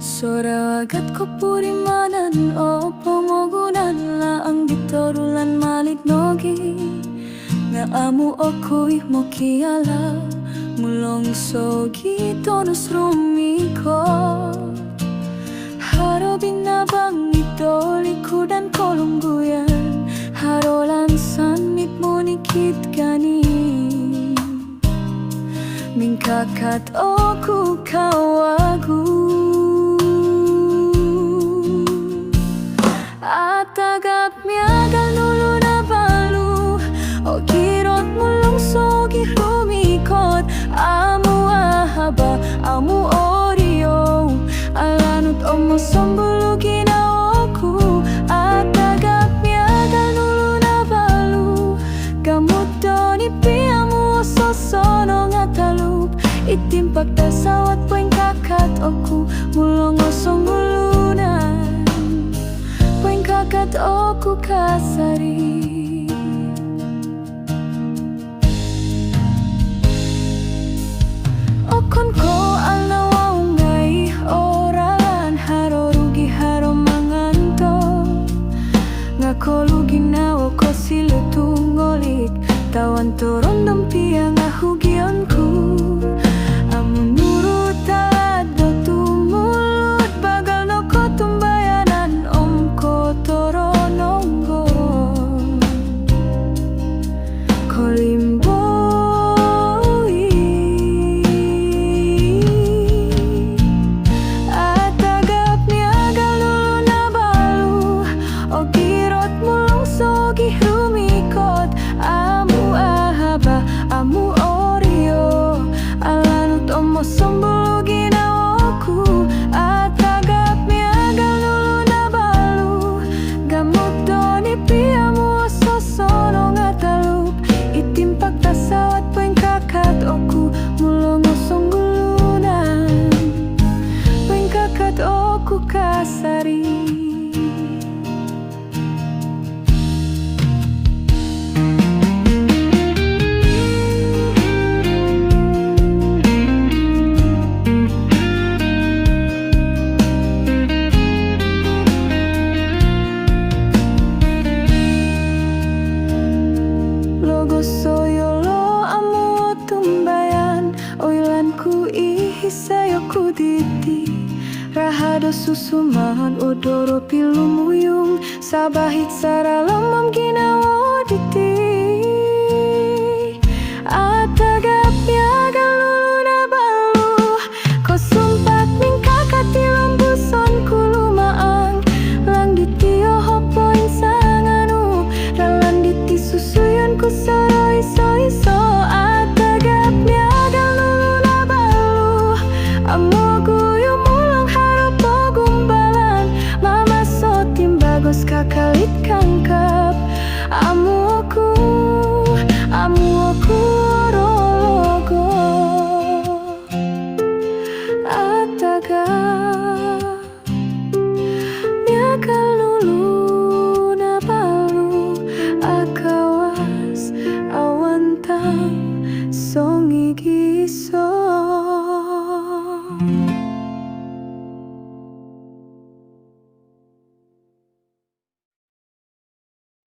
Sora agat ko purimanan o pomogunan laang ditorulan malit nogi nga amu oko'y mokiala mulong sogi tonus rumiko haro binabang ito likudan kolungguyan harolan sanit munikit gani mingkakat oku kawagu Atagap miagal nulo na balu O kirot mulong sogi rumikot Amu ahaba, amu orio Alanut omo sombulu ginaoku Atagap miagal nulo na balu Gamut doni piamu sosono ngatalup Itimpak dasawat poing kakat oku Mulong osong gulunan Kakat oku kasari Okon ko alawaw ngay oralan haro rugi haro manganto Nga ko lugi na ko silutungolik Tawan toron dompia nga hugion ku Amun nurut do tumulut bagal no ko tumbayanan torononggo kolimboi atagap niagal nulo na balu o kirot mulong sogi rumikot amu ahaba amu orio alanut omo sombulu ginaoku atagap niagal nulo na balu gamot doni piamu sosono ngatalup itimpak tasawat poing kakat oku mulong osong gulunan poing kakat oku kasari Soyolo amu tumbayan Oilanku ihisayo kuditi Rahado susuman odoro pilumuyung Sabahit saralamam ginawa diti Atagap yagal lulu na balu Ko sumpat ning kakati lambuson kulumaang Lang ditiyo hopoin sanganu Ralan diti susuyun ku iso atagap miagal nulo na balu Amo guyo mulong harap o gumbalan Mama so timbagos kakalit kangkap Amo